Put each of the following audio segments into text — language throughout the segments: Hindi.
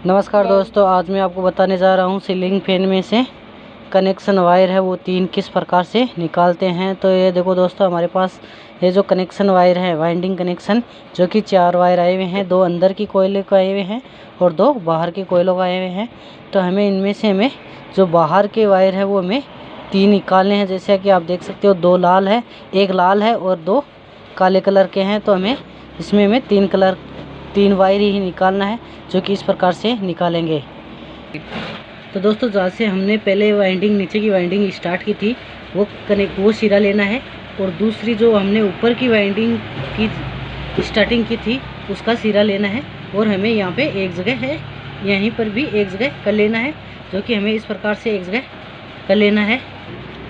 नमस्कार दोस्तों, आज मैं आपको बताने जा रहा हूँ सीलिंग फैन में से कनेक्शन वायर है वो 3 किस प्रकार से निकालते हैं। तो ये देखो दोस्तों, हमारे पास ये जो कनेक्शन वायर है, वाइंडिंग कनेक्शन, जो कि 4 वायर आए हुए हैं। 2 अंदर की कोयले का आए हुए हैं और 2 बाहर के कोयलों का आए हुए हैं। तो हमें इनमें से जो बाहर के वायर है वो हमें 3 निकालने हैं। जैसे कि आप देख सकते हो, 2 लाल है, 1 लाल है और 2 काले कलर के हैं। तो हमें इसमें 3 वायर ही निकालना है, जो कि इस प्रकार से निकालेंगे। तो दोस्तों, जहाँ से हमने पहले वाइंडिंग, नीचे की वाइंडिंग स्टार्ट की थी, वो सिरा लेना है, और दूसरी जो हमने ऊपर की वाइंडिंग की स्टार्टिंग की थी उसका सिरा लेना है। और हमें यहाँ पे एक जगह है, यहीं पर भी एक जगह कर लेना है, जो कि हमें इस प्रकार से एक जगह कर लेना है।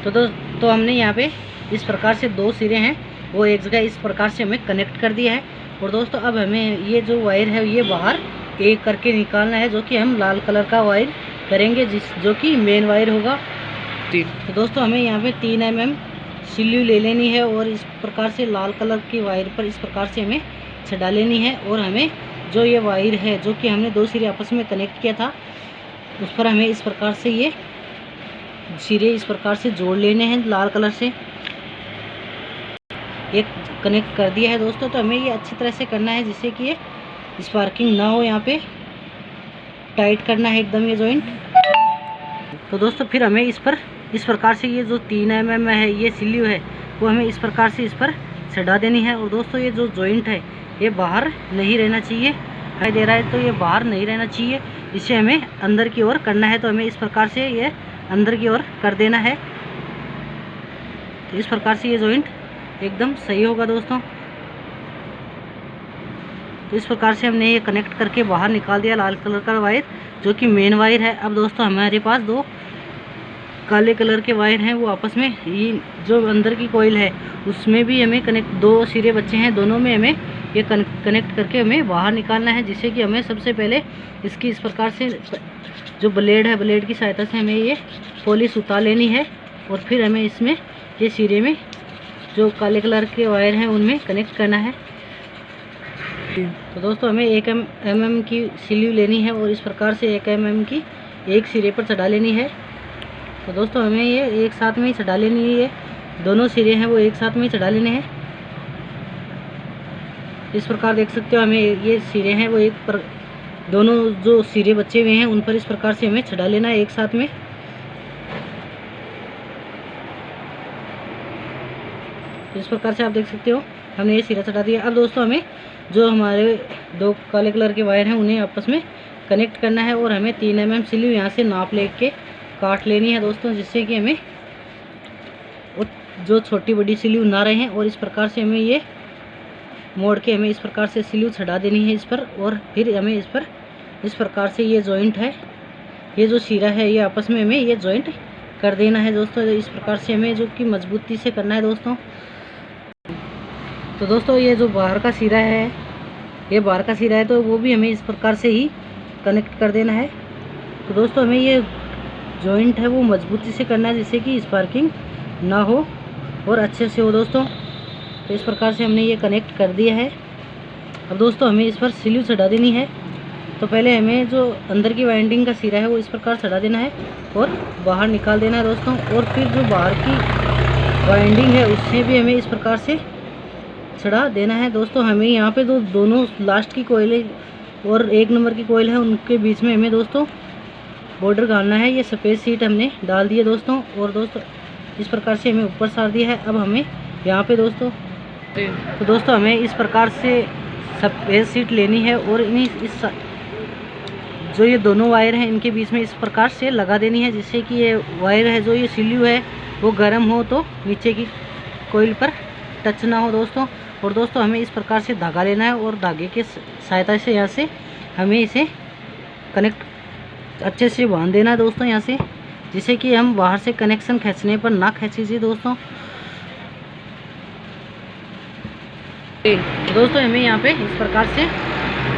तो हमने यहाँ पे इस प्रकार से 2 सिरे हैं वो एक जगह इस प्रकार से हमें कनेक्ट कर दिया है। और दोस्तों, अब हमें ये जो वायर है ये बाहर एक करके निकालना है, जो कि हम लाल कलर का वायर करेंगे, जो कि मेन वायर होगा। तो दोस्तों, हमें यहाँ पे 3 mm सिल्यू ले लेनी है, और इस प्रकार से लाल कलर की वायर पर इस प्रकार से हमें चढ़ा लेनी है। और हमें जो ये वायर है, जो कि हमने 2 सिरे आपस में कनेक्ट किया था, उस पर हमें इस प्रकार से ये सिरे इस प्रकार से जोड़ लेने हैं लाल कलर से। एक कनेक्ट कर दिया है दोस्तों। तो हमें ये अच्छी तरह से करना है, जिससे कि ये स्पार्किंग ना हो। यहाँ पे टाइट करना है एकदम ये जॉइंट। तो दोस्तों, फिर हमें इस प्रकार से ये जो 3 mm है, ये सिल्यू है, वो हमें इस प्रकार से इस पर चढ़ा देनी है। और दोस्तों, ये जो जॉइंट है ये बाहर नहीं रहना चाहिए, दिखाई दे रहा है तो ये बाहर नहीं रहना चाहिए, इसे हमें अंदर की ओर करना है। तो हमें इस प्रकार से ये अंदर की ओर कर देना है। तो इस प्रकार से ये जॉइंट एकदम सही होगा दोस्तों। तो इस प्रकार से हमने ये कनेक्ट करके बाहर निकाल दिया लाल कलर का वायर, जो कि मेन वायर है। अब दोस्तों, हमारे पास 2 काले कलर के वायर हैं, वो आपस में, ये जो अंदर की कोयल है उसमें भी हमें कनेक्ट, 2 सिरे बच्चे हैं, दोनों में हमें ये कनेक्ट करके हमें बाहर निकालना है। जिससे कि हमें सबसे पहले इसकी इस प्रकार से जो ब्लेड है, ब्लेड की सहायता से हमें ये पॉलिश उतार लेनी है। और फिर हमें इसमें ये सिरे में जो काले कलर के वायर हैं उनमें कनेक्ट करना है। तो दोस्तों, हमें 1 mm की सिल्यू लेनी है, और इस प्रकार से 1 mm की एक सिरे पर चढ़ा लेनी है। तो दोस्तों, हमें ये एक साथ में ही चढ़ा लेनी है, ये दोनों सिरे हैं वो एक साथ में ही चढ़ा लेने हैं। इस प्रकार देख सकते हो, हमें ये सिरे हैं वो दोनों जो सिरे बचे हुए हैं उन पर इस प्रकार से हमें चढ़ा लेना है एक साथ में। इस प्रकार से आप देख सकते हो, हमने ये सिरा चढ़ा दिया। अब दोस्तों, हमें जो हमारे 2 काले कलर के वायर हैं उन्हें आपस में कनेक्ट करना है, और हमें 3 mm सिल्यू यहाँ से नाप लेके काट लेनी है दोस्तों, जिससे कि हमें जो छोटी बड़ी सिल्यू ना रहे। और इस प्रकार से हमें ये मोड़ के हमें इस प्रकार से सिल्यू चढ़ा देनी है इस पर। और फिर हमें इस पर इस प्रकार से ये जॉइंट है, ये जो सिरा है, ये आपस में हमें ये जॉइंट कर देना है दोस्तों। इस प्रकार से हमें जो कि मजबूती से करना है दोस्तों। तो दोस्तों, ये जो बाहर का सिरा है, ये बाहर का सिरा है, तो वो भी हमें इस प्रकार से ही कनेक्ट कर देना है। तो दोस्तों, हमें ये जॉइंट है वो मजबूती से करना है, जिससे कि स्पार्किंग ना हो और अच्छे से हो दोस्तों। तो इस प्रकार से हमने ये कनेक्ट कर दिया है। अब दोस्तों, हमें इस पर सिल्यू चढ़ा देनी है। तो पहले हमें जो अंदर की वाइंडिंग का सिरा है वो इस प्रकार चढ़ा देना है और बाहर निकाल देना है दोस्तों। और फिर जो बाहर की वाइंडिंग है उससे भी हमें इस प्रकार से चढ़ा देना है दोस्तों। हमें यहाँ पे दोनों लास्ट की कोयले और 1 नंबर की कोयल है, उनके बीच में हमें दोस्तों बॉर्डर डालना है। ये सफ़ेद सीट हमने डाल दी है दोस्तों। और दोस्तों, इस प्रकार से हमें ऊपर सार दिया है। अब हमें यहाँ पे दोस्तों, तो दोस्तों, हमें इस प्रकार से सफ़ेद सीट लेनी है, और जो ये दोनों वायर हैं इनके बीच में इस प्रकार से लगा देनी है, जिससे कि ये वायर है, जो ये सिल्यू है, वो गर्म हो तो नीचे की कोयल पर टच ना हो दोस्तों। और दोस्तों, हमें इस प्रकार से धागा लेना है, और धागे के सहायता से यहाँ से हमें इसे कनेक्ट अच्छे से बांध देना है दोस्तों यहाँ से, जिससे कि हम बाहर से कनेक्शन खींचने पर ना खींचे दोस्तों। दोस्तों, हमें यहाँ पे इस प्रकार से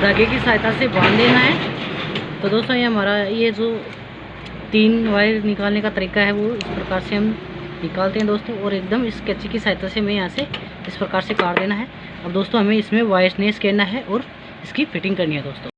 धागे की सहायता से बांध देना है। तो दोस्तों, ये हमारा ये जो 3 वायर निकालने का तरीका है वो इस प्रकार से हम निकालते हैं दोस्तों। और एकदम इस कैंची की सहायता से हमें यहाँ से इस प्रकार से काट देना है। अब दोस्तों, हमें इसमें वायरनेस करना है और इसकी फिटिंग करनी है दोस्तों।